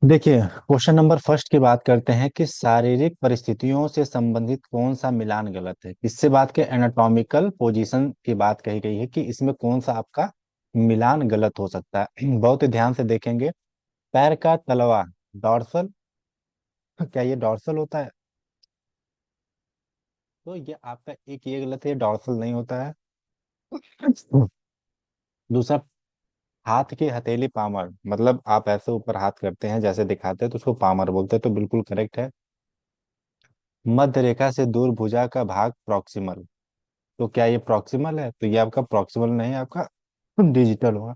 देखिए, question number first की बात करते हैं कि शारीरिक परिस्थितियों से संबंधित कौन सा मिलान गलत है। किससे बात के एनाटॉमिकल पोजीशन की बात कही गई है कि इसमें कौन सा आपका मिलान गलत हो सकता है। बहुत ही ध्यान से देखेंगे। पैर का तलवा डॉर्सल, क्या ये डॉर्सल होता है? तो ये आपका एक ये गलत है, डॉर्सल नहीं होता है। दूसरा, हाथ की हथेली पामर, मतलब आप ऐसे ऊपर हाथ करते हैं जैसे दिखाते हैं तो उसको पामर बोलते हैं, तो बिल्कुल करेक्ट है। मध्य रेखा से दूर भुजा का भाग प्रॉक्सिमल, तो क्या ये प्रॉक्सिमल है? तो ये आपका प्रॉक्सिमल नहीं, आपका डिजिटल होगा।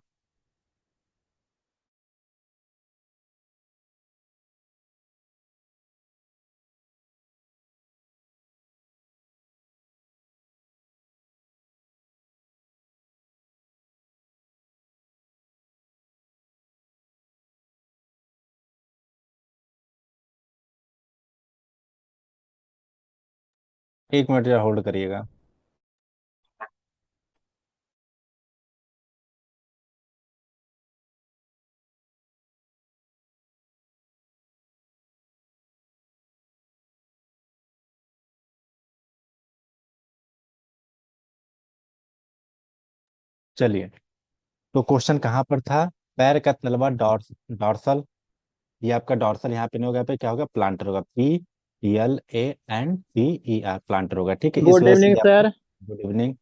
एक मिनट जरा होल्ड करिएगा। चलिए, तो क्वेश्चन कहाँ पर था? पैर का तलवा डॉर्सल, ये आपका डॉर्सल यहाँ पे नहीं होगा, पे क्या होगा? प्लांटर होगा। PLANTER, प्लांटर होगा। ठीक है, इस गुड वजह से इवनिंग ये आपका। सर। Good evening.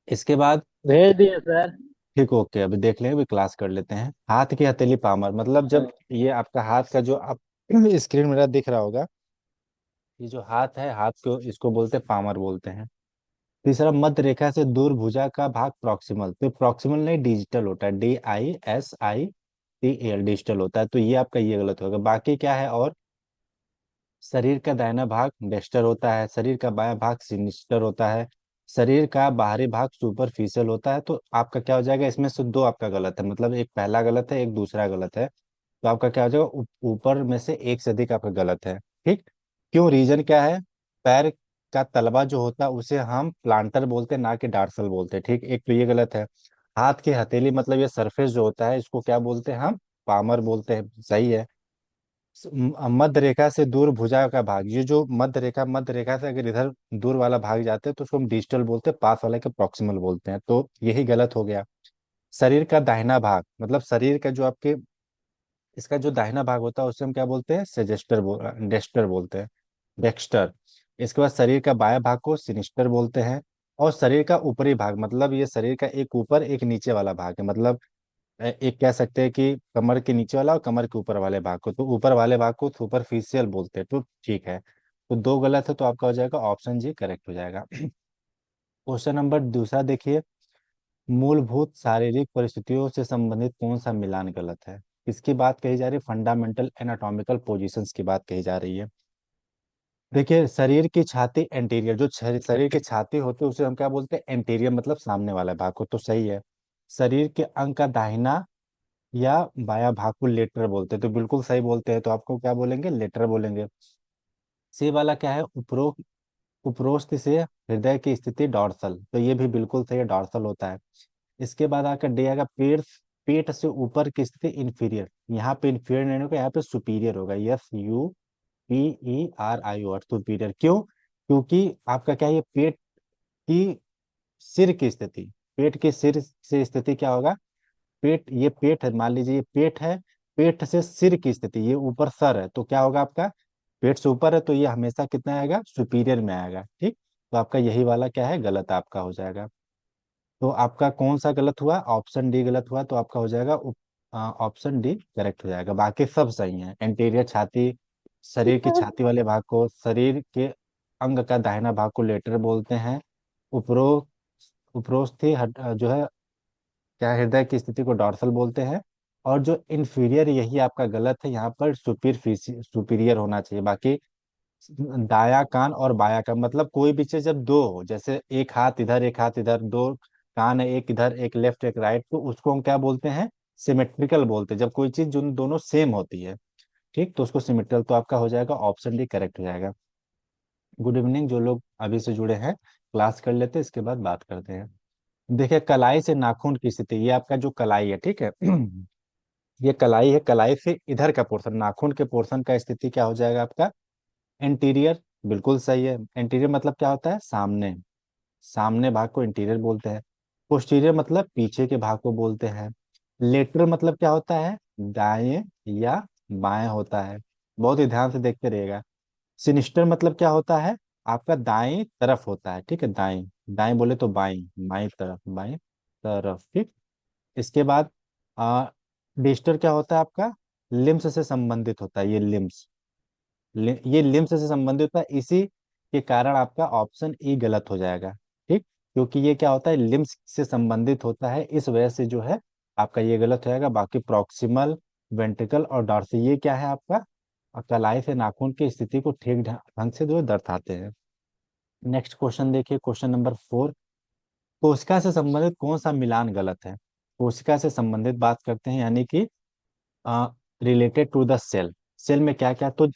इसके बाद, भेज दिए सर। ठीक, ओके, अभी देख लेंगे, अभी क्लास कर लेते हैं। हाथ की हथेली पामर, मतलब जब ये आपका हाथ का जो आप स्क्रीन मेरा दिख रहा होगा, ये जो हाथ है, हाथ को इसको बोलते हैं पामर बोलते हैं। तीसरा, मध्य रेखा से दूर भुजा का भाग प्रॉक्सिमल, तो प्रॉक्सिमल नहीं, डिजिटल होता है। DISITAL, डिजिटल होता है, तो ये आपका ये गलत होगा। बाकी क्या है? और शरीर का दाहिना भाग डेक्स्टर होता है, शरीर का बायां भाग सिनिस्टर होता है, शरीर का बाहरी भाग सुपरफिशियल होता है। तो आपका क्या हो जाएगा? इसमें से दो आपका गलत है, मतलब एक पहला गलत है, एक दूसरा गलत है। तो आपका क्या हो जाएगा? ऊपर में से एक से अधिक आपका गलत है। ठीक। क्यों? रीजन क्या है? पैर का तलवा जो होता है उसे हम प्लांटर बोलते हैं, ना कि डार्सल बोलते हैं। ठीक, एक तो ये गलत है। हाथ की हथेली, मतलब ये सरफेस जो होता है, इसको क्या बोलते हैं? हम पामर बोलते हैं, सही है। मध्य रेखा से दूर भुजा का भाग, ये जो मध्य रेखा से अगर इधर दूर वाला भाग जाते हैं तो उसको हम डिजिटल बोलते हैं, पास वाले के प्रॉक्सिमल बोलते हैं, तो यही गलत हो गया। शरीर का दाहिना भाग, मतलब शरीर का जो आपके इसका जो दाहिना भाग होता है उसे हम क्या बोलते हैं? डेस्टर बोलते हैं, डेक्स्टर। इसके बाद शरीर का बायां भाग को सिनिस्टर बोलते हैं। और शरीर का ऊपरी भाग, मतलब ये शरीर का एक ऊपर एक नीचे वाला भाग है, मतलब एक कह सकते हैं कि कमर के नीचे वाला और कमर के ऊपर वाले भाग को, तो ऊपर वाले भाग को सुपरफिशियल बोलते हैं। तो ठीक है, तो दो गलत है, तो आपका हो जाएगा ऑप्शन जी करेक्ट हो जाएगा। क्वेश्चन नंबर दूसरा देखिए। मूलभूत शारीरिक परिस्थितियों से संबंधित कौन सा मिलान गलत है? किसकी बात कही जा रही है? फंडामेंटल एनाटॉमिकल पोजीशंस की बात कही जा रही है। देखिए, शरीर की छाती एंटीरियर, जो शरीर की छाती होती है उसे हम क्या बोलते हैं? एंटीरियर, मतलब सामने वाला भाग को, तो सही है। शरीर के अंग का दाहिना या बायां भाग को लेटर बोलते हैं, तो बिल्कुल सही बोलते हैं, तो आपको क्या बोलेंगे? लेटर बोलेंगे। सी वाला क्या है? उपरोक्त से हृदय की स्थिति डॉर्सल, तो ये भी बिल्कुल सही है, डॉर्सल होता है। इसके बाद आकर डी आएगा पेट, पेट से ऊपर की स्थिति इंफीरियर, यहाँ पे इंफीरियर नहीं होगा, यहाँ पे सुपीरियर होगा। SUPERIOR, superior. क्यों? क्योंकि आपका क्या है? ये पेट की सिर की स्थिति, पेट के सिर से स्थिति क्या होगा? पेट, ये पेट है, मान लीजिए ये पेट है, पेट से सिर की स्थिति, ये ऊपर सर है, तो क्या होगा आपका? पेट से ऊपर है, तो ये हमेशा कितना आएगा? सुपीरियर में आएगा। ठीक, तो आपका यही वाला क्या है? गलत आपका हो जाएगा। तो आपका कौन सा गलत हुआ? ऑप्शन डी गलत हुआ, तो आपका हो जाएगा ऑप्शन डी करेक्ट हो जाएगा। बाकी सब सही है। एंटीरियर छाती, शरीर की छाती वाले भाग को, शरीर के अंग का दाहिना भाग को लेटर बोलते हैं। उपरो उपरोस्थी जो है, क्या, हृदय की स्थिति को डॉर्सल बोलते हैं। और जो इन्फीरियर, यही आपका गलत है, यहाँ पर सुपीरियर होना चाहिए। बाकी दाया कान और बाया कान, मतलब कोई भी चीज जब दो हो, जैसे एक हाथ इधर एक हाथ इधर, दो कान है, एक इधर एक लेफ्ट एक राइट, तो उसको हम क्या बोलते हैं? सिमेट्रिकल बोलते हैं, जब कोई चीज जो दोनों सेम होती है। ठीक, तो उसको सिमेट्रिकल, तो आपका हो जाएगा ऑप्शन डी करेक्ट हो जाएगा। गुड इवनिंग, जो लोग अभी से जुड़े हैं, क्लास कर लेते हैं, इसके बाद बात करते हैं। देखिए, कलाई से नाखून की स्थिति, ये आपका जो कलाई है, ठीक है। ये कलाई है, कलाई से इधर का पोर्शन, नाखून के पोर्शन का स्थिति क्या हो जाएगा आपका? इंटीरियर। बिल्कुल सही है। इंटीरियर मतलब क्या होता है? सामने। सामने भाग को इंटीरियर बोलते हैं। पोस्टीरियर मतलब पीछे के भाग को बोलते हैं। लेटरल मतलब क्या होता है? दाएं या बाएं होता है। बहुत ही ध्यान से देखते रहिएगा। सिनिस्टर मतलब क्या होता है? आपका दाएं तरफ होता है, ठीक है, दाएं। दाएं बोले तो बाएं, बाएं तरफ, बाएं तरफ, ठीक। इसके बाद आ डिस्टर क्या होता है आपका? लिम्स से संबंधित होता है, ये लिम्स। ये लिम्स से संबंधित होता है, इसी के कारण आपका ऑप्शन ई गलत हो जाएगा, ठीक। क्योंकि ये क्या होता है? लिम्स से संबंधित होता है, इस वजह से जो है आपका ये गलत हो जाएगा। बाकी प्रॉक्सिमल, वेंट्रिकल और डॉर्सी ये क्या है आपका? कलाई से नाखून की स्थिति को ठीक ढंग से जो है दर्शाते हैं। नेक्स्ट क्वेश्चन देखिए, क्वेश्चन नंबर 4। कोशिका से संबंधित कौन सा मिलान गलत है? कोशिका से संबंधित बात करते हैं, यानी कि related to the cell. Cell में क्या क्या, तो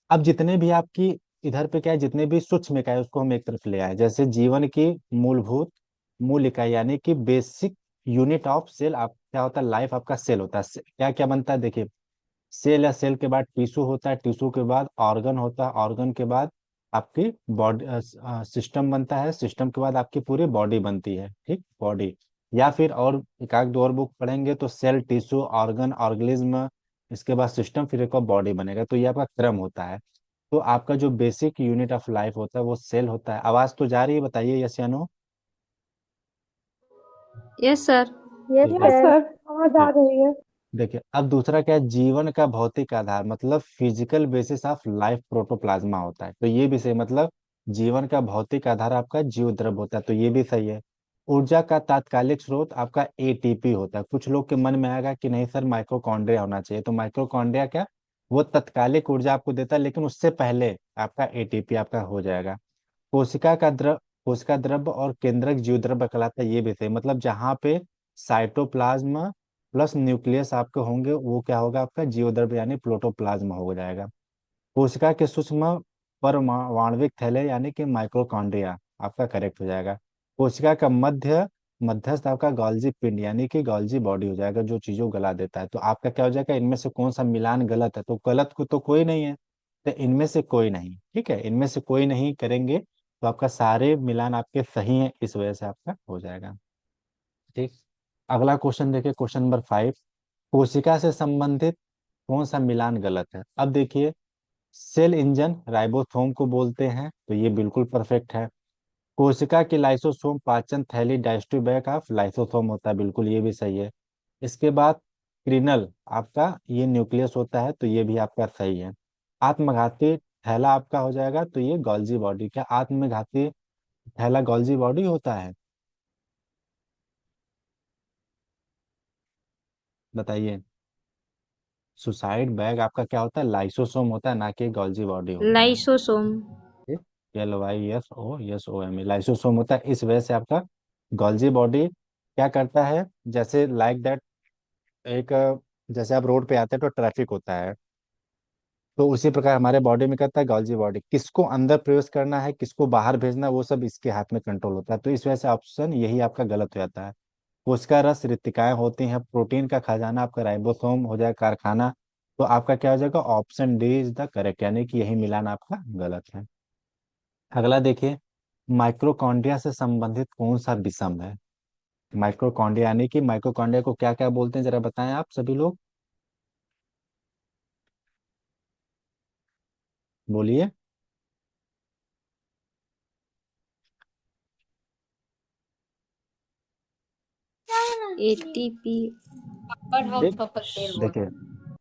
अब जितने भी आपकी इधर पे क्या है, जितने भी सूक्ष्म इकाई उसको हम एक तरफ ले आए। जैसे जीवन की मूलभूत मूल इकाई, यानी कि बेसिक यूनिट ऑफ सेल, आप क्या होता है? लाइफ आपका सेल होता है। क्या क्या बनता है देखिए, सेल या सेल के बाद टिश्यू होता है, टिश्यू के बाद ऑर्गन होता है, ऑर्गन के बाद आपकी बॉडी सिस्टम बनता है, सिस्टम के बाद आपकी पूरी बॉडी बनती है, ठीक, बॉडी। या फिर और एक आध दो और बुक पढ़ेंगे तो सेल, टिश्यू, ऑर्गन, ऑर्गेनिज्म, इसके बाद सिस्टम, फिर एक और बॉडी बनेगा। तो ये आपका क्रम होता है। तो आपका जो बेसिक यूनिट ऑफ लाइफ होता है वो सेल होता है। आवाज तो जा रही है, बताइए यस या नो। Yes sir. यस ठीक है। सर, आवाज आ ठीक। रही है। देखिए अब दूसरा क्या है, जीवन का भौतिक आधार मतलब फिजिकल बेसिस ऑफ लाइफ प्रोटोप्लाज्मा होता है। तो ये भी सही, मतलब जीवन का भौतिक आधार आपका जीव द्रव होता है, तो ये भी सही है। ऊर्जा का तात्कालिक स्रोत आपका एटीपी होता है। कुछ लोग के मन में आएगा कि नहीं सर माइक्रोकॉन्ड्रिया होना चाहिए, तो माइक्रोकॉन्ड्रिया क्या, वो तत्कालिक ऊर्जा आपको देता है, लेकिन उससे पहले आपका एटीपी आपका हो जाएगा। कोशिका का द्रव, कोशिका द्रव और केंद्रक जीव द्रव कहलाता है, ये भी सही, मतलब जहाँ पे साइटोप्लाज्म प्लस न्यूक्लियस आपके होंगे वो क्या होगा आपका? जीवद्रव्य यानी प्रोटोप्लाज्म हो जाएगा। कोशिका के सूक्ष्म परमाणविक थैले यानी कि माइक्रोकॉन्ड्रिया आपका करेक्ट हो जाएगा। कोशिका का मध्यस्थ आपका गॉल्जी पिंड यानी कि गॉल्जी बॉडी हो जाएगा, जो चीजों को गला देता है। तो आपका क्या हो जाएगा? इनमें से कौन सा मिलान गलत है? तो गलत को तो कोई नहीं है, तो इनमें से कोई नहीं, ठीक है, इनमें से कोई नहीं करेंगे तो आपका सारे मिलान आपके सही हैं, इस वजह से आपका हो जाएगा, ठीक। अगला क्वेश्चन देखिए, क्वेश्चन नंबर 5। कोशिका से संबंधित कौन सा मिलान गलत है? अब देखिए, सेल इंजन राइबोसोम को बोलते हैं, तो ये बिल्कुल परफेक्ट है। कोशिका की लाइसोसोम पाचन थैली डायस्ट्रोबैक ऑफ लाइसोसोम होता है, बिल्कुल ये भी सही है। इसके बाद क्रिनल आपका ये न्यूक्लियस होता है, तो ये भी आपका सही है। आत्मघाती थैला आपका हो जाएगा, तो ये गॉल्जी बॉडी। क्या आत्मघाती थैला गॉल्जी बॉडी होता है? बताइए। सुसाइड बैग आपका क्या होता है? लाइसोसोम होता है, ना कि गॉल्जी बॉडी होता है। लाइसोसोम। LYSOSOM लाइसोसोम होता है, इस वजह से आपका गॉल्जी बॉडी क्या करता है? जैसे लाइक दैट, एक जैसे आप रोड पे आते हैं तो ट्रैफिक होता है, तो उसी प्रकार हमारे बॉडी में करता है गॉल्जी बॉडी, किसको अंदर प्रवेश करना है किसको बाहर भेजना है, वो सब इसके हाथ में कंट्रोल होता है। तो इस वजह से ऑप्शन यही आपका गलत हो जाता है। कोशिका रस रिक्तिकाएं होती हैं, प्रोटीन का खजाना आपका राइबोसोम हो जाएगा, कारखाना। तो आपका क्या हो जाएगा? Option D is the correct, यानी कि यही मिलान आपका गलत है। अगला देखिए, माइक्रोकॉन्ड्रिया से संबंधित कौन सा विषम है? माइक्रोकॉन्ड्रिया यानी कि माइक्रोकॉन्ड्रिया को क्या क्या बोलते हैं, जरा बताएं आप सभी लोग, बोलिए। एटीपी। ठीक। देखिए,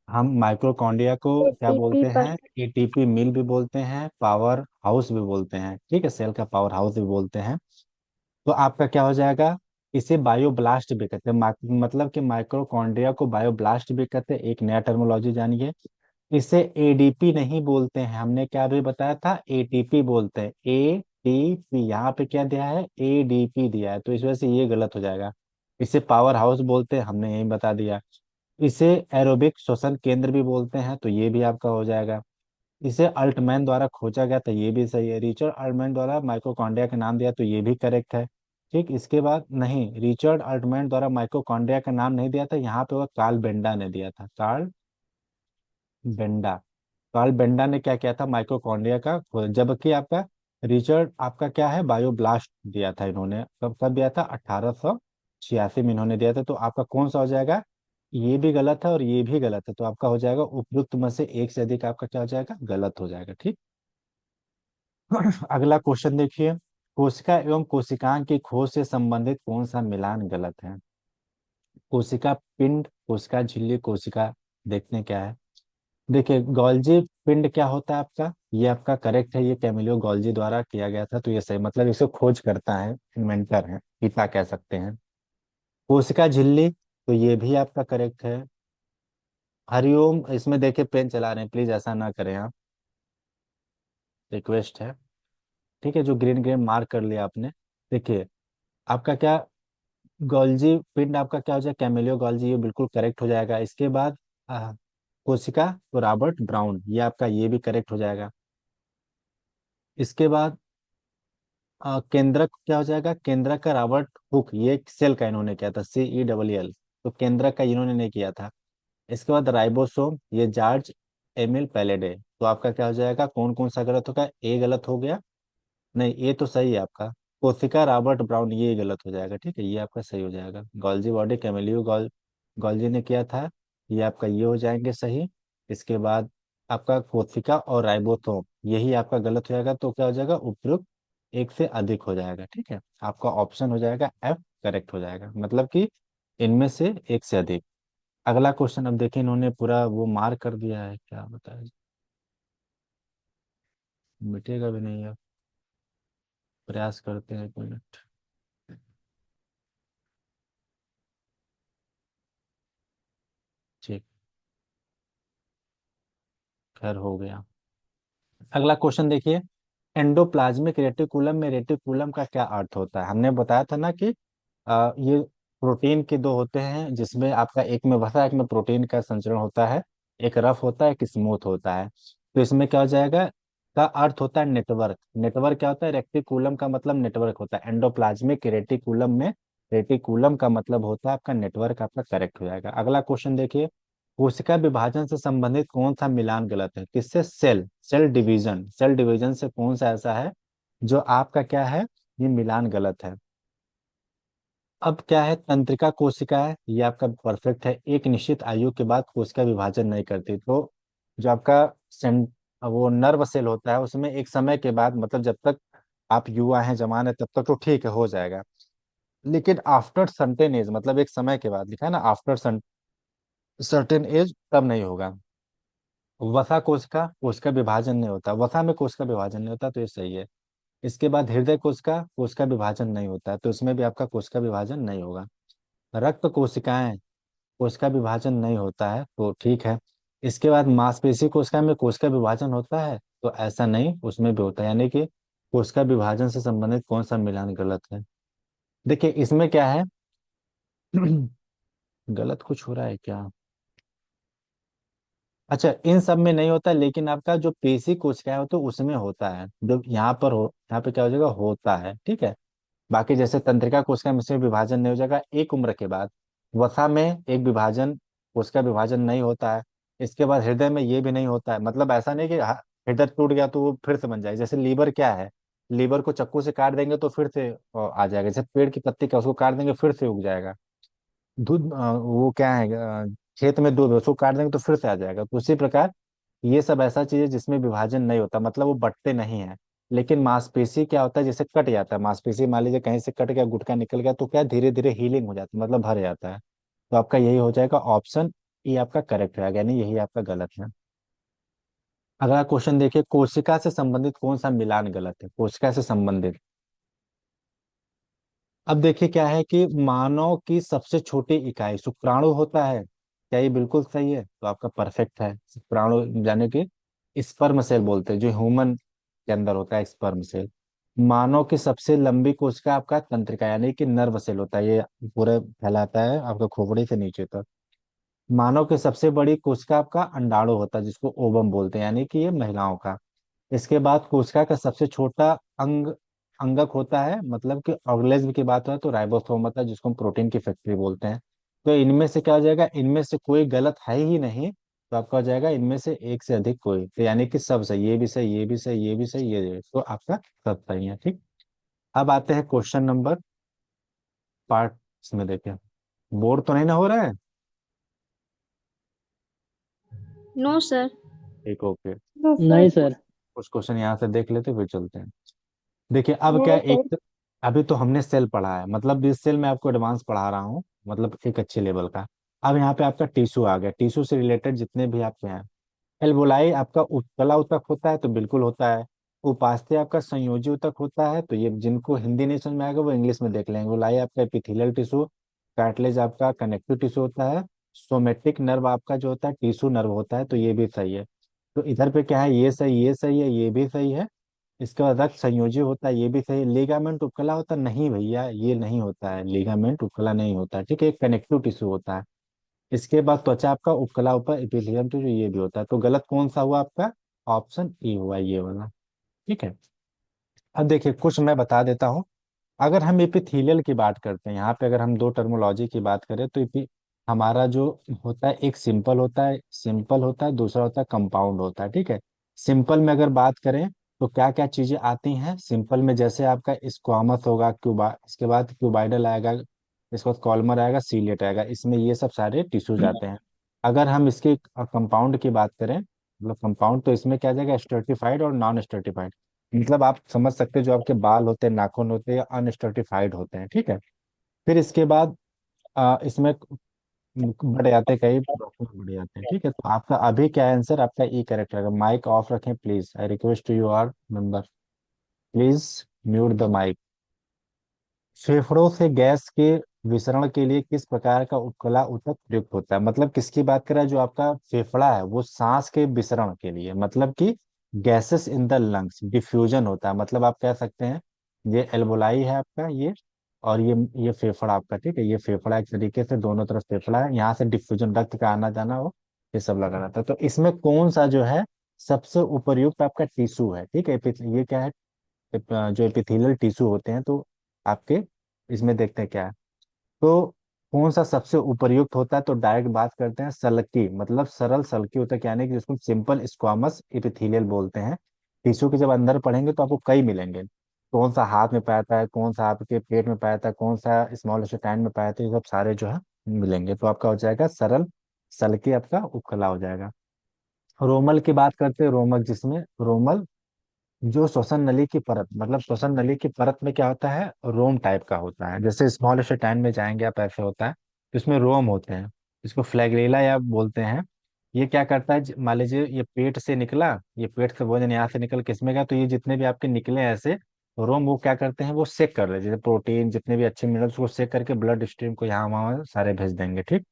हम माइक्रोकॉन्ड्रिया को क्या एटीपी बोलते पर। हैं? एटीपी मिल भी बोलते हैं, पावर हाउस भी बोलते हैं, ठीक है, सेल का पावर हाउस भी बोलते हैं। तो आपका क्या हो जाएगा? इसे बायोब्लास्ट भी कहते हैं, मतलब कि माइक्रोकॉन्ड्रिया को बायोब्लास्ट भी कहते हैं, एक नया टर्मिनोलॉजी जानिए। इसे एडीपी नहीं बोलते हैं, हमने क्या भी बताया था? एटीपी बोलते हैं, एटीपी। यहाँ पे क्या दिया है? एडीपी दिया है, तो इस वजह से ये गलत हो जाएगा। इसे पावर हाउस बोलते हैं, हमने यही बता दिया। इसे एरोबिक श्वसन केंद्र भी बोलते हैं, तो ये भी आपका हो जाएगा। इसे अल्टमैन द्वारा खोजा गया था, ये भी सही है। रिचर्ड अल्टमैन द्वारा माइक्रोकॉन्ड्रिया का नाम दिया, तो ये भी करेक्ट है। ठीक, इसके बाद नहीं, रिचर्ड अल्टमैन द्वारा माइटोकॉन्ड्रिया का नाम नहीं दिया था, यहाँ पे वो कार्ल बेंडा ने दिया था, कार्ल बेंडा। कार्ल बेंडा ने क्या किया था, माइटोकॉन्ड्रिया का जबकि आपका रिचर्ड आपका क्या है, बायोब्लास्ट दिया था इन्होंने, कब कब दिया था, 1886 में इन्होंने दिया था। तो आपका कौन सा हो जाएगा, ये भी गलत है और ये भी गलत है, तो आपका हो जाएगा उपयुक्त में से एक से अधिक आपका क्या हो जाएगा, गलत हो जाएगा। ठीक। अगला क्वेश्चन देखिए, कोशिका एवं कोशिकांग की खोज से संबंधित कौन सा मिलान गलत है। कोशिका पिंड, कोशिका झिल्ली, कोशिका, देखते हैं क्या है। देखिए गोल्जी पिंड क्या होता है आपका, ये आपका करेक्ट है, ये कैमिलियो गोल्जी द्वारा किया गया था, तो ये सही, मतलब इसे खोज करता है, इन्वेंटर है, पिता कह सकते हैं। कोशिका झिल्ली, तो ये भी आपका करेक्ट है। हरिओम, इसमें देखिए पेन चला रहे हैं, प्लीज ऐसा ना करें आप, रिक्वेस्ट है। ठीक है, जो ग्रीन ग्रीन मार्क कर लिया आपने। देखिए आपका क्या, गोल्जी पिंड आपका क्या हो जाएगा, कैमिलियो गोल्जी, ये बिल्कुल करेक्ट हो जाएगा। इसके बाद आ, कोशिका तो रॉबर्ट ब्राउन, ये आपका ये भी करेक्ट हो जाएगा। इसके बाद केंद्रक क्या हो जाएगा, केंद्रक का रॉबर्ट हुक, ये एक सेल का इन्होंने किया था, CELL, तो केंद्रक का इन्होंने नहीं किया था। इसके बाद राइबोसोम, ये जॉर्ज एमिल पैलेडे, तो आपका क्या हो जाएगा, कौन कौन सा गलत होगा, ए गलत हो गया, नहीं ये तो सही है आपका। कोशिका रॉबर्ट ब्राउन, ये गलत हो जाएगा, ठीक है, ये आपका सही हो जाएगा। गॉल्जी बॉडी कैमिलियो गॉल्जी ने किया था, ये आपका ये हो जाएंगे सही। इसके बाद आपका कोशिका और राइबोसोम, यही आपका गलत हो जाएगा, तो क्या हो जाएगा, उपयुक्त एक से अधिक हो जाएगा। ठीक है, आपका ऑप्शन हो जाएगा F, करेक्ट हो जाएगा, मतलब कि इनमें से एक से अधिक। अगला क्वेश्चन अब देखिए, इन्होंने पूरा वो मार कर दिया है, क्या बताया, मिटेगा भी नहीं अब, प्रयास करते हैं, 1 मिनट। ठीक, खैर हो गया। अगला क्वेश्चन देखिए, एंडोप्लाज्मिक रेटिकुलम में रेटिकुलम का क्या अर्थ होता है। हमने बताया था ना कि ये प्रोटीन के दो होते हैं, जिसमें आपका एक में वसा, एक में प्रोटीन का संचरण होता है, एक रफ होता है, एक स्मूथ होता है। तो इसमें क्या हो जाएगा, का अर्थ होता है नेटवर्क। नेटवर्क क्या होता है, रेटिकुलम का मतलब नेटवर्क होता है, एंडोप्लाज्मिक रेटिकुलम में रेटिकुलम का मतलब होता है आपका नेटवर्क, आपका करेक्ट हो जाएगा। अगला क्वेश्चन देखिए, कोशिका विभाजन से संबंधित कौन सा मिलान गलत है, किससे, cell cell division, cell division से कौन सा ऐसा है जो आपका क्या है, ये मिलान गलत है। अब क्या है, तंत्रिका कोशिका है, ये आपका परफेक्ट है, एक निश्चित आयु के बाद कोशिका विभाजन नहीं करती, तो जो आपका वो नर्व सेल होता है, उसमें एक समय के बाद, मतलब जब तक आप युवा हैं, जवान है, तब तक तो ठीक है, हो जाएगा। लेकिन आफ्टर सर्टेन एज, मतलब एक समय के बाद, लिखा है ना, आफ्टर सर्टेन एज, तब नहीं होगा। वसा कोशिका, कोशिका विभाजन नहीं होता, वसा में कोशिका विभाजन नहीं होता, तो ये सही है। इसके बाद हृदय कोशिका, कोशिका विभाजन नहीं होता, तो इसमें भी आपका कोशिका विभाजन नहीं होगा। रक्त कोशिकाएं, कोशिका विभाजन नहीं होता है, तो ठीक है। इसके बाद मांसपेशी कोशिका में कोशिका विभाजन होता है, तो ऐसा नहीं, उसमें भी होता है, यानी कि कोशिका विभाजन से संबंधित कौन सा मिलान गलत है। देखिए इसमें क्या है, गलत कुछ हो रहा है क्या, अच्छा इन सब में नहीं होता, लेकिन आपका जो पेशी कोशिका है तो उसमें होता है, जो यहाँ पर हो, यहाँ पे क्या हो जाएगा, होता है, ठीक है। बाकी जैसे तंत्रिका कोशिका में से विभाजन नहीं हो जाएगा एक उम्र के बाद, वसा में एक विभाजन, कोशिका विभाजन नहीं होता है। इसके बाद हृदय में ये भी नहीं होता है, मतलब ऐसा नहीं कि हृदय टूट गया तो वो फिर से बन जाएगा। जैसे लीवर क्या है, लीवर को चाकू से काट देंगे तो फिर से आ जाएगा, जैसे पेड़ की पत्ती का, उसको काट देंगे फिर से उग जाएगा। दूध वो क्या है, खेत में दूध, उसको काट देंगे तो फिर से आ जाएगा, तो उसी प्रकार ये सब ऐसा चीज है जिसमें विभाजन नहीं होता, मतलब वो बढ़ते नहीं है। लेकिन मांसपेशी क्या होता है, जैसे कट जाता है मांसपेशी, मान लीजिए कहीं से कट गया, गुटका निकल गया, तो क्या धीरे धीरे हीलिंग हो जाती है, मतलब भर जाता है। तो आपका यही हो जाएगा ऑप्शन, ये आपका करेक्ट रहेगा, यानी यही आपका गलत है। अगला क्वेश्चन देखिए, कोशिका से संबंधित कौन सा मिलान गलत है, कोशिका से संबंधित। अब देखिए क्या है कि मानव की सबसे छोटी इकाई शुक्राणु होता है, क्या ये बिल्कुल सही है, तो आपका परफेक्ट है। शुक्राणु यानी कि स्पर्म सेल बोलते हैं, जो ह्यूमन के अंदर होता है स्पर्म सेल। मानव की सबसे लंबी कोशिका आपका तंत्रिका यानी कि नर्व सेल होता है, ये पूरे फैलाता है आपका खोपड़ी से नीचे तक। मानव की सबसे बड़ी कोशिका आपका अंडाणु होता है, जिसको ओवम बोलते हैं, यानी कि ये महिलाओं का। इसके बाद कोशिका का सबसे छोटा अंग अंगक होता है, मतलब कि ऑर्गेनिज्म की बात हो तो राइबोसोम होता है, जिसको हम प्रोटीन की फैक्ट्री बोलते हैं। तो इनमें से क्या हो जाएगा, इनमें से कोई गलत है ही नहीं, तो आपका हो जाएगा इनमें से एक से अधिक कोई, तो यानी कि सब सही, ये भी सही, ये भी सही, ये भी सही, ये भी, तो आपका सब सही है। ठीक। अब आते हैं क्वेश्चन नंबर पार्ट में, देखें बोर्ड तो नहीं ना हो रहा है। No sir. ठीक, ओके। नहीं सर। कुछ क्वेश्चन यहाँ से देख लेते फिर चलते हैं। देखिए अब क्या नो है, सर। अभी तो हमने सेल पढ़ा है, मतलब इस सेल में आपको एडवांस पढ़ा रहा हूँ, मतलब एक अच्छे लेवल का। अब यहाँ पे आपका टिश्यू आ गया, टिश्यू से रिलेटेड जितने भी आपके हैं। एल्वोलाई आपका उपकला ऊतक होता है, तो बिल्कुल होता है। उपास्थ्य आपका संयोजी ऊतक होता है, तो ये जिनको हिंदी नहीं समझ में आएगा वो इंग्लिश में देख लेंगे। एल्वोलाई आपका एपिथेलियल टिश्यू, कार्टिलेज आपका कनेक्टिव टिश्यू होता है। सोमेटिक नर्व आपका जो होता है टिश्यू नर्व होता है, तो ये भी सही है। तो इधर पे क्या है, ये सही, ये सही है, ये भी सही है। इसके बाद रक्त संयोजी होता है, ये भी सही है। लिगामेंट उपकला होता है, नहीं भैया ये नहीं होता है, लिगामेंट उपकला नहीं होता है, ठीक है, कनेक्टिव टिश्यू होता है। इसके बाद त्वचा आपका उपकला ऊपर एपिथेलियम टिश्यू, ये भी होता है। तो गलत कौन सा हुआ आपका, ऑप्शन ई हुआ, ये वाला। ठीक है। अब देखिए कुछ मैं बता देता हूँ। अगर हम एपिथेलियल की बात करते हैं, यहाँ पे अगर हम दो टर्मोलॉजी की बात करें तो हमारा जो होता है, एक सिंपल होता है, सिंपल होता है, दूसरा होता है कंपाउंड होता है। ठीक है। सिंपल में अगर बात करें तो क्या क्या चीजें आती हैं सिंपल में, जैसे आपका स्क्वामस होगा, इसके बाद क्यूबाइडल आएगा, इसके बाद कॉलमर आएगा, सीलिएट आएगा, इसमें ये सब सारे टिश्यूज आते हैं। अगर हम इसके कंपाउंड की बात करें, मतलब कंपाउंड, तो इसमें क्या आ जाएगा, स्ट्रेटिफाइड और नॉन स्ट्रेटिफाइड। मतलब आप समझ सकते हैं जो आपके बाल होते हैं, नाखून होते हैं, या अनस्ट्रेटिफाइड होते हैं। ठीक है। फिर इसके बाद इसमें बढ़ जाते हैं, कई डॉक्यूमेंट बढ़ जाते हैं। ठीक है। तो आपका अभी क्या आंसर, आपका ई करेक्ट रहेगा। माइक ऑफ रखें please, I request to you are member, please mute the mic. फेफड़ों से गैस के विसरण के लिए किस प्रकार का उपकला ऊतक प्रयुक्त होता है, मतलब किसकी बात करें, जो आपका फेफड़ा है वो सांस के विसरण के लिए, मतलब कि gases in the lungs diffusion होता है, मतलब आप कह सकते हैं ये एल्वोलाई है आपका ये, और ये फेफड़ा आपका, ठीक है, ये फेफड़ा एक तरीके से दोनों तरफ फेफड़ा है, यहाँ से डिफ्यूजन रक्त का आना जाना हो, ये सब लगा रहता है। तो इसमें कौन सा जो है सबसे उपयुक्त आपका टिश्यू है, ठीक है, ये क्या है, जो एपिथेलियल टिश्यू होते हैं, तो आपके इसमें देखते हैं क्या है। तो कौन सा सबसे उपयुक्त होता है, तो डायरेक्ट बात करते हैं सल्की, मतलब सरल सल्की होता है, यानी कि जिसको सिंपल स्क्वामस एपिथेलियल बोलते हैं। टिश्यू के जब अंदर पढ़ेंगे तो आपको कई मिलेंगे, कौन सा हाथ में पाया जाता है, कौन सा आपके पेट में पाया जाता है, कौन सा स्मॉल इंटेस्टाइन में पाया जाता है, ये सब सारे जो है मिलेंगे। तो आपका हो जाएगा सरल सल्की, आपका उपकला हो जाएगा। रोमल की बात करते हैं, रोमक जिसमें रोमल जो श्वसन नली की परत, मतलब श्वसन नली की परत में क्या होता है, रोम टाइप का होता है, जैसे स्मॉल इंटेस्टाइन में जाएंगे आप ऐसे होता है, तो इसमें रोम होते हैं, इसको फ्लैगेला या बोलते हैं। ये क्या करता है, मान लीजिए ये पेट से निकला, ये पेट से भोजन यहाँ से निकल किसमें गया, तो ये जितने भी आपके निकले ऐसे रोम, वो क्या करते हैं, वो सेक कर लेते हैं, जैसे प्रोटीन जितने भी अच्छे मिनरल्स को सेक करके ब्लड स्ट्रीम को यहाँ वहाँ सारे भेज देंगे। ठीक।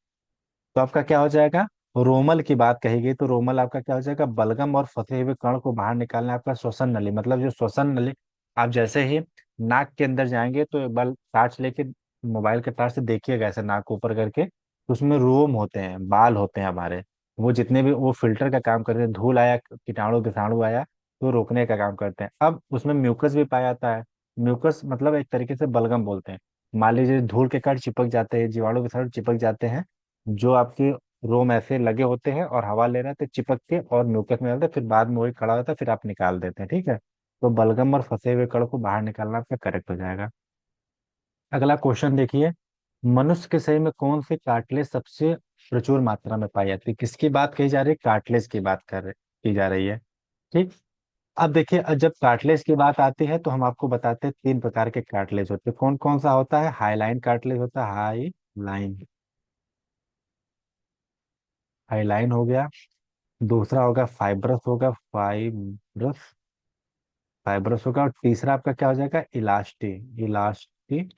तो आपका क्या हो जाएगा, रोमल की बात कही गई तो रोमल आपका क्या हो जाएगा, बलगम और फंसे हुए कण को बाहर निकालना, आपका श्वसन नली, मतलब जो श्वसन नली, आप जैसे ही नाक के अंदर जाएंगे तो एक बार टार्च लेके, मोबाइल के टार्च से देखिएगा ऐसे नाक को ऊपर करके, तो उसमें रोम होते हैं, बाल होते हैं हमारे, वो जितने भी वो फिल्टर का काम करते हैं, धूल आया, कीटाणु विषाणु आया तो रोकने का काम करते हैं। अब उसमें म्यूकस भी पाया जाता है, म्यूकस मतलब एक तरीके से बलगम बोलते हैं। मान लीजिए धूल के कण चिपक जाते हैं, जीवाणु विषाणु चिपक जाते हैं, जो आपके रोम ऐसे लगे होते हैं और हवा ले रहे हैं तो चिपक के और म्यूकस में रहते हैं, फिर बाद में वही खड़ा होता है, फिर आप निकाल देते हैं। ठीक है। तो बलगम और फंसे हुए कण को बाहर निकालना आपका करेक्ट हो जाएगा। अगला क्वेश्चन देखिए, मनुष्य के शरीर में कौन सी कार्टिलेज सबसे प्रचुर मात्रा में पाई जाती है, किसकी बात कही जा रही है, कार्टिलेज की बात की जा रही है। ठीक। अब देखिए, जब कार्टिलेज की बात आती है तो हम आपको बताते हैं तीन प्रकार के कार्टिलेज होते हैं, कौन कौन सा होता है, हाईलाइन कार्टिलेज होता है, हाई हाईलाइन हो गया, दूसरा होगा फाइब्रस होगा, फाइब्रस होगा, और तीसरा आपका क्या हो जाएगा, इलास्टिक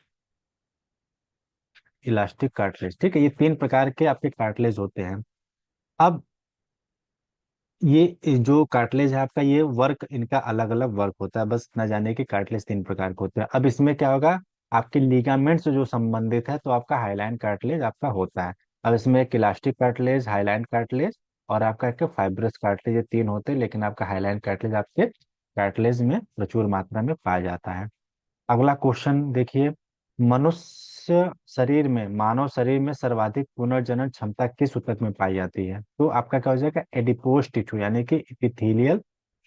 इलास्टिक कार्टिलेज। ठीक है, ये तीन प्रकार के आपके कार्टिलेज होते हैं। अब ये जो कार्टिलेज है आपका, ये वर्क इनका अलग अलग वर्क होता है, बस न जाने कि कार्टिलेज तीन प्रकार के होते हैं। अब इसमें क्या होगा, आपके लिगामेंट से जो संबंधित है तो आपका हाईलाइन कार्टिलेज आपका होता है। अब इसमें एक इलास्टिक कार्टिलेज, हाईलाइन कार्टिलेज और आपका एक फाइब्रस कार्टिलेज, ये तीन होते हैं, लेकिन आपका हाईलाइन कार्टिलेज आपके कार्टिलेज में प्रचुर मात्रा में पाया जाता है। अगला क्वेश्चन देखिए, मनुष्य शरीर में, मानव शरीर में सर्वाधिक पुनर्जनन क्षमता किस ऊतक में पाई जाती है? तो आपका क्या हो जाएगा? एडिपोज टिश्यू, यानी कि इपिथेलियल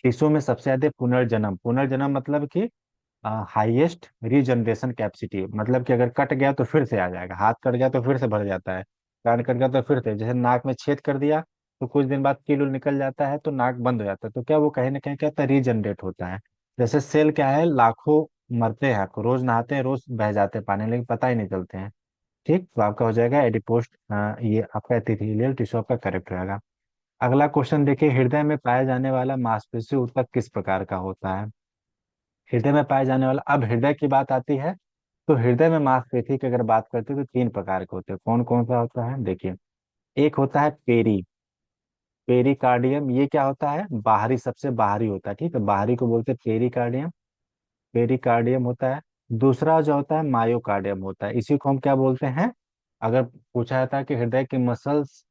टिश्यू में सबसे ज्यादा पुनर्जन्म, पुनर्जन्म मतलब कि हाईएस्ट रीजनरेशन कैपेसिटी, मतलब कि अगर कट गया तो फिर से आ जाएगा, हाथ कट गया तो फिर से भर जाता है, कान कट गया तो फिर से, जैसे नाक में छेद कर दिया तो कुछ दिन बाद कील उल निकल जाता है तो नाक बंद हो जाता है, तो क्या वो कहीं ना कहीं क्या होता है? रीजनरेट होता है। जैसे सेल क्या है, लाखों मरते हैं, आपको रोज नहाते हैं, रोज बह जाते हैं पानी, लेकिन पता ही नहीं चलते हैं। ठीक, तो आपका हो जाएगा एडिपोस्ट, ये आपका एपिथेलियल टिश्यू आपका करेक्ट रहेगा। अगला क्वेश्चन देखिए, हृदय में पाया जाने वाला मांसपेशी ऊतक किस प्रकार का होता है? हृदय में पाए जाने वाला, अब हृदय की बात आती है तो हृदय में मांसपेशी की अगर बात करते हैं तो तीन प्रकार के होते हैं। कौन कौन सा होता है देखिए, एक होता है पेरिकार्डियम, ये क्या होता है? बाहरी, सबसे बाहरी होता है, ठीक है, बाहरी को बोलते हैं पेरिकार्डियम, पेरिकार्डियम होता है। दूसरा जो होता है मायोकार्डियम होता है, इसी को हम क्या बोलते हैं? अगर पूछा जाता है कि हृदय की मसल्स,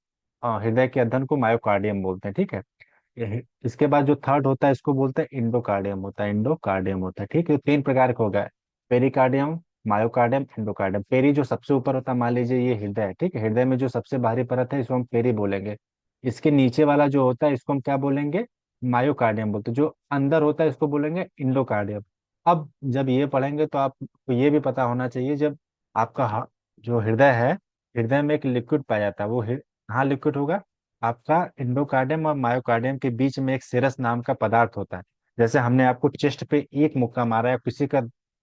हृदय के अध्ययन को मायोकार्डियम बोलते हैं, ठीक है। इसके बाद जो थर्ड होता है इसको बोलते हैं इंडोकार्डियम होता है, इंडोकार्डियम होता है, ठीक है। तीन प्रकार का हो गया, पेरिकार्डियम, मायोकार्डियम, इंडोकार्डियम। पेरी जो सबसे ऊपर होता है, मान लीजिए ये हृदय है, ठीक है, हृदय में जो सबसे बाहरी परत है इसको हम पेरी बोलेंगे। इसके नीचे वाला जो होता है इसको हम क्या बोलेंगे? मायोकार्डियम बोलते हैं। जो अंदर होता है इसको बोलेंगे इंडोकार्डियम। अब जब ये पढ़ेंगे तो आपको ये भी पता होना चाहिए, जब आपका जो हृदय है, हृदय में एक लिक्विड पाया जाता है, वो कहाँ लिक्विड होगा? आपका इंडोकार्डियम और मायोकार्डियम के बीच में एक सेरस नाम का पदार्थ होता है। जैसे हमने आपको चेस्ट पे एक मुक्का मारा या किसी का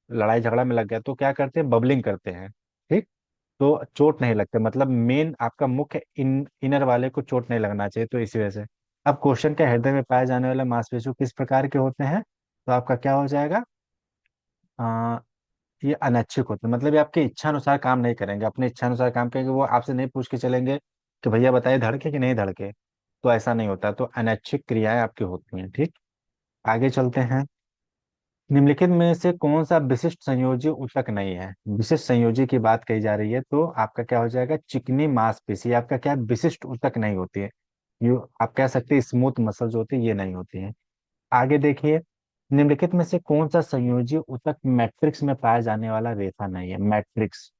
लड़ाई झगड़ा में लग गया तो क्या करते हैं? बबलिंग करते हैं, ठीक। तो चोट नहीं लगते, मतलब मेन आपका मुख्य इनर वाले को चोट नहीं लगना चाहिए, तो इसी वजह से। अब क्वेश्चन क्या, हृदय में पाए जाने वाले मांसपेशियों किस प्रकार के होते हैं? तो आपका क्या हो जाएगा? आ, ये अनैच्छिक होते हैं, मतलब ये आपके इच्छा अनुसार काम नहीं करेंगे, अपने इच्छा अनुसार काम करेंगे, वो आपसे नहीं पूछ के चलेंगे कि भैया बताइए धड़के कि नहीं धड़के, तो ऐसा नहीं होता, तो अनैच्छिक क्रियाएं आपकी होती हैं, ठीक। आगे चलते हैं, निम्नलिखित में से कौन सा विशिष्ट संयोजी ऊतक नहीं है? विशिष्ट संयोजी की बात कही जा रही है तो आपका क्या हो जाएगा? चिकनी मांसपेशी आपका क्या है? विशिष्ट ऊतक नहीं होती है। यू आप कह सकते हैं स्मूथ मसल जो होती है ये नहीं होती है। आगे देखिए, निम्नलिखित में से कौन सा संयोजी ऊतक मैट्रिक्स में पाया जाने वाला रेशा नहीं है? मैट्रिक्स,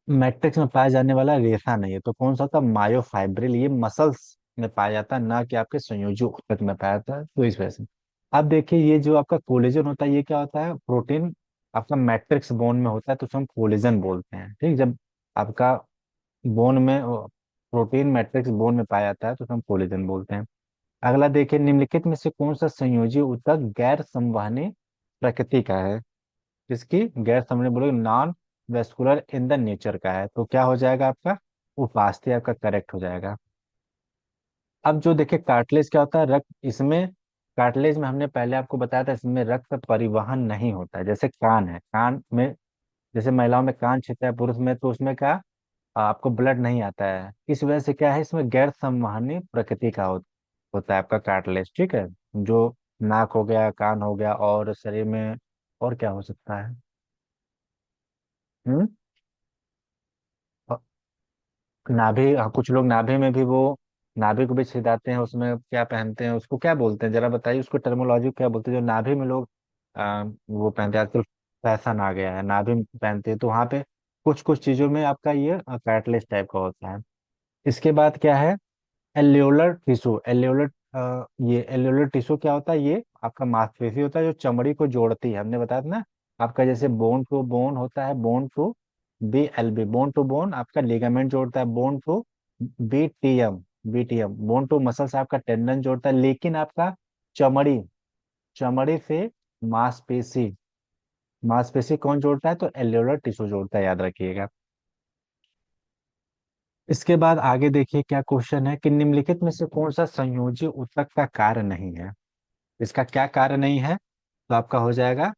मैट्रिक्स में पाया जाने वाला रेशा नहीं है तो कौन सा था? मायोफाइब्रिल, ये मसल्स में पाया जाता है, ना कि आपके संयोजी ऊतक में पाया जाता है, तो इस वजह से। अब देखिए, ये जो आपका कोलेजन होता है ये क्या होता है? प्रोटीन आपका मैट्रिक्स बोन में होता है तो उसे हम कोलेजन बोलते हैं, ठीक। जब आपका बोन में प्रोटीन मैट्रिक्स बोन में पाया जाता है तो उसे हम कोलेजन बोलते हैं। अगला देखिए, निम्नलिखित में से कौन सा संयोजी ऊतक गैर संवहनी प्रकृति का है? जिसकी गैर समझने बोलोगे, non vascular in the nature का है, तो क्या हो जाएगा आपका? उपास्थि आपका करेक्ट हो जाएगा। अब जो देखिए कार्टिलेज क्या होता है? रक्त, इसमें कार्टिलेज में हमने पहले आपको बताया था इसमें रक्त परिवहन नहीं होता है। जैसे कान है, कान में, जैसे महिलाओं में कान छिदता है, पुरुष में तो उसमें क्या, आपको ब्लड नहीं आता है, इस वजह से क्या है, इसमें गैर संवहनी प्रकृति का होता है आपका कार्टिलेज, ठीक है। जो नाक हो गया, कान हो गया, और शरीर में और क्या हो सकता है? हम्म नाभि, कुछ लोग नाभि में भी वो नाभि को भी छिदाते हैं, उसमें क्या पहनते हैं, उसको क्या बोलते हैं जरा बताइए, उसको टर्मोलॉजी क्या बोलते हैं? जो नाभि में लोग वो पहनते हैं, आजकल फैशन आ गया है, नाभि में पहनते हैं, तो वहां पे कुछ कुछ चीजों में आपका ये कार्टिलेज टाइप का होता है। इसके बाद क्या है? एल्वेओलर टिश्यू, ये एल्वेओलर टिश्यू क्या होता है? ये आपका मांसपेशी होता है जो चमड़ी को जोड़ती है, हमने बताया था ना। आपका जैसे बोन टू बोन होता है, bone to BLB, bone to bone आपका लिगामेंट जोड़ता है, bone to BTM bone to muscles आपका टेंडन जोड़ता है, लेकिन आपका चमड़ी, चमड़ी से मांसपेशी, मांसपेशी कौन जोड़ता है? तो एल्वेओलर टिश्यू जोड़ता है, याद रखिएगा। इसके बाद आगे देखिए क्या क्वेश्चन है कि निम्नलिखित में से कौन सा संयोजी ऊतक का कार्य नहीं है? इसका क्या कार्य नहीं है? तो आपका हो जाएगा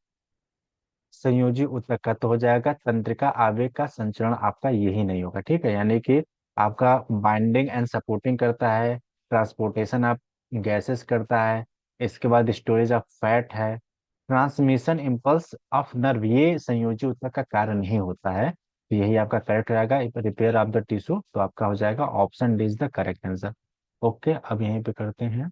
संयोजी ऊतक का, तो हो जाएगा तंत्रिका आवेग का संचरण, आपका यही नहीं होगा, ठीक है। यानी कि आपका बाइंडिंग एंड सपोर्टिंग करता है, ट्रांसपोर्टेशन आप गैसेस करता है, इसके बाद स्टोरेज ऑफ फैट है, ट्रांसमिशन इम्पल्स ऑफ नर्व, ये संयोजी ऊतक का कार्य नहीं होता है, तो यही आपका करेक्ट रहेगा, रिपेयर ऑफ द टिश्यू, तो आपका हो जाएगा option D is the correct answer. Okay, अब यहीं पे करते हैं।